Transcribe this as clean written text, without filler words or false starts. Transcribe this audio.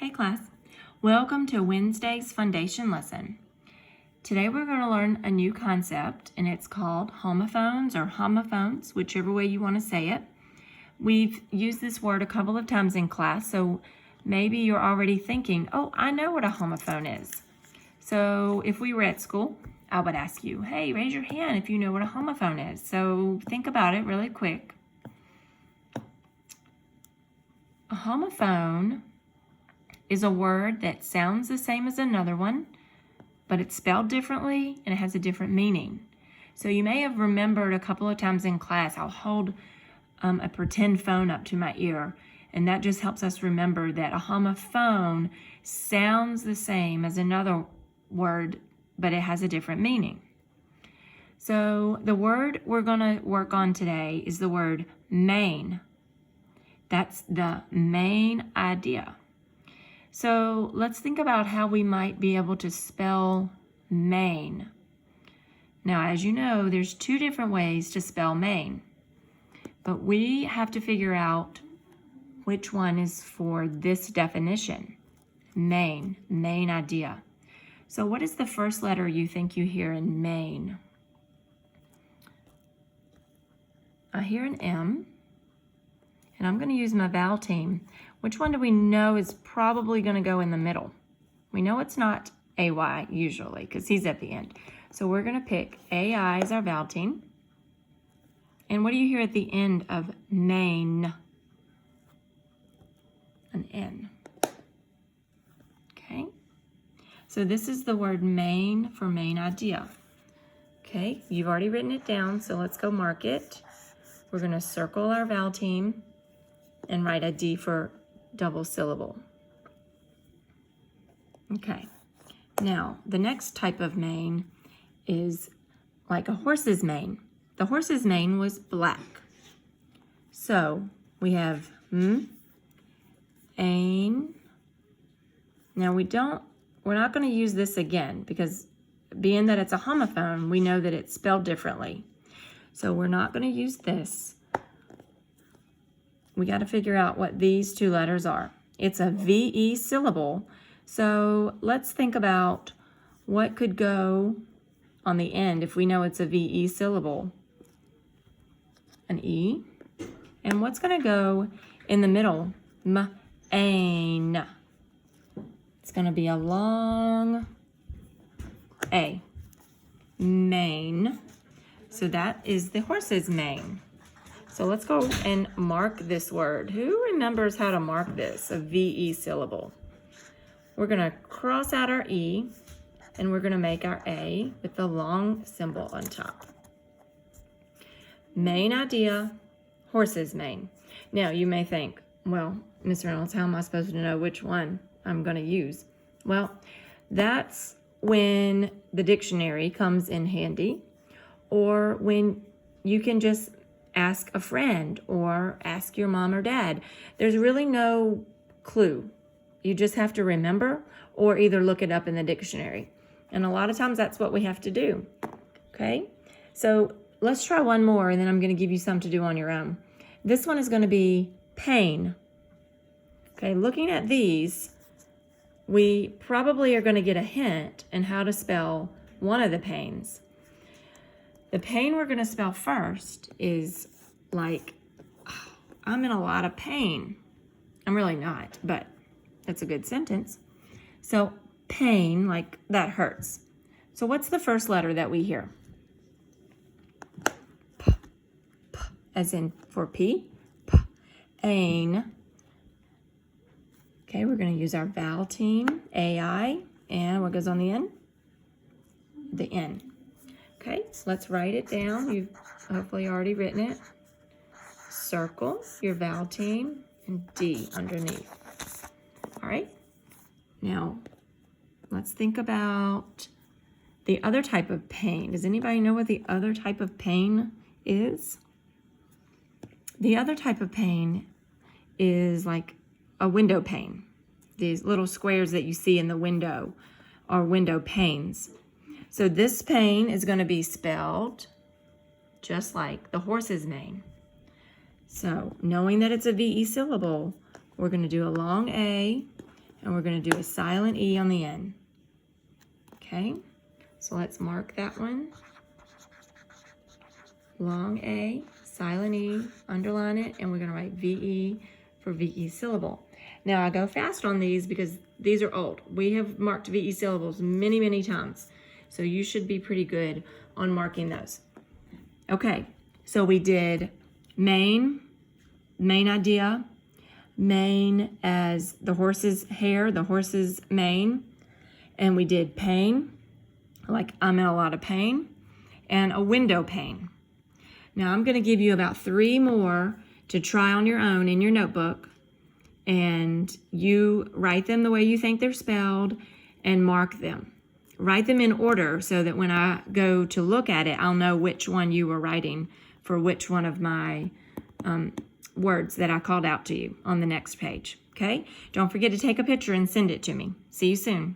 Hey class, welcome to Wednesday's foundation lesson. Today we're going to learn a new concept and it's called homophones or homophones, whichever way you want to say it. We've used this word a couple of times in class, so maybe you're already thinking, oh, I know what a homophone is. So if we were at school, I would ask you, hey, raise your hand if you know what a homophone is. So think about it really quick. A homophone is a word that sounds the same as another one, but it's spelled differently and it has a different meaning. So you may have remembered a couple of times in class, I'll hold a pretend phone up to my ear, and that just helps us remember that a homophone sounds the same as another word, but it has a different meaning. So the word we're going to work on today is the word main. That's the main idea. So let's think about how we might be able to spell main. Now, as you know, there's two different ways to spell main, but we have to figure out which one is for this definition. Main idea. So what is the first letter you think you hear in main? I hear an M, and I'm going to use my vowel team. Which one do we know is probably going to go in the middle? We know it's not AY usually because he's at the end. So we're going to pick AI as our vowel team. And what do you hear at the end of main? An N. Okay. So this is the word main for main idea. Okay, you've already written it down, so let's go mark it. We're going to circle our vowel team and write a D for double syllable. Okay, now the next type of mane is like a horse's mane. The horse's mane was black. So we have ain. Now we're not going to use this again because being that it's a homophone, we know that it's spelled differently. So we're not going to use this. We got to figure out what these two letters are. It's a VE syllable. So let's think about what could go on the end if we know it's a VE syllable. An E. And what's going to go in the middle? M-ain. It's going to be a long A. Mane. So that is the horse's mane. So let's go and mark this word. Who remembers how to mark this, a VE syllable? We're going to cross out our E, and we're going to make our A with the long symbol on top. Main idea, horse's mane. Now, you may think, well, Miss Reynolds, how am I supposed to know which one I'm going to use? Well, that's when the dictionary comes in handy, or when you can just ask a friend or ask your mom or dad. There's really no clue. You just have to remember or either look it up in the dictionary. And a lot of times that's what we have to do. Okay? So let's try one more and then I'm going to give you some to do on your own. This one is going to be pain. Okay, looking at these, we probably are going to get a hint in how to spell one of the pains. The pain we're going to spell first is like, oh, I'm in a lot of pain. I'm really not, but that's a good sentence. So pain, like that hurts. So what's the first letter that we hear? P, p, as in for P, p, ain. Okay, we're going to use our vowel team, AI, and what goes on the end? The N. Okay, so let's write it down. You've hopefully already written it. Circle your vowel team and D underneath. All right, now let's think about the other type of pain. Does anybody know what the other type of pain is? The other type of pain is like a window pane. These little squares that you see in the window are window panes. So this pain is going to be spelled just like the horse's mane. So knowing that it's a VE syllable, we're going to do a long A and we're going to do a silent E on the end. Okay, so let's mark that one. Long A, silent E, underline it, and we're going to write VE for VE syllable. Now I go fast on these because these are old. We have marked VE syllables many, many times. So you should be pretty good on marking those. Okay, so we did main idea, mane as the horse's hair, the horse's mane, and we did pain, like I'm in a lot of pain, and a window pane. Now I'm going to give you about 3 more to try on your own in your notebook, and you write them the way you think they're spelled and mark them. Write them in order so that when I go to look at it, I'll know which one you were writing for which one of my words that I called out to you on the next page. Okay? Don't forget to take a picture and send it to me. See you soon.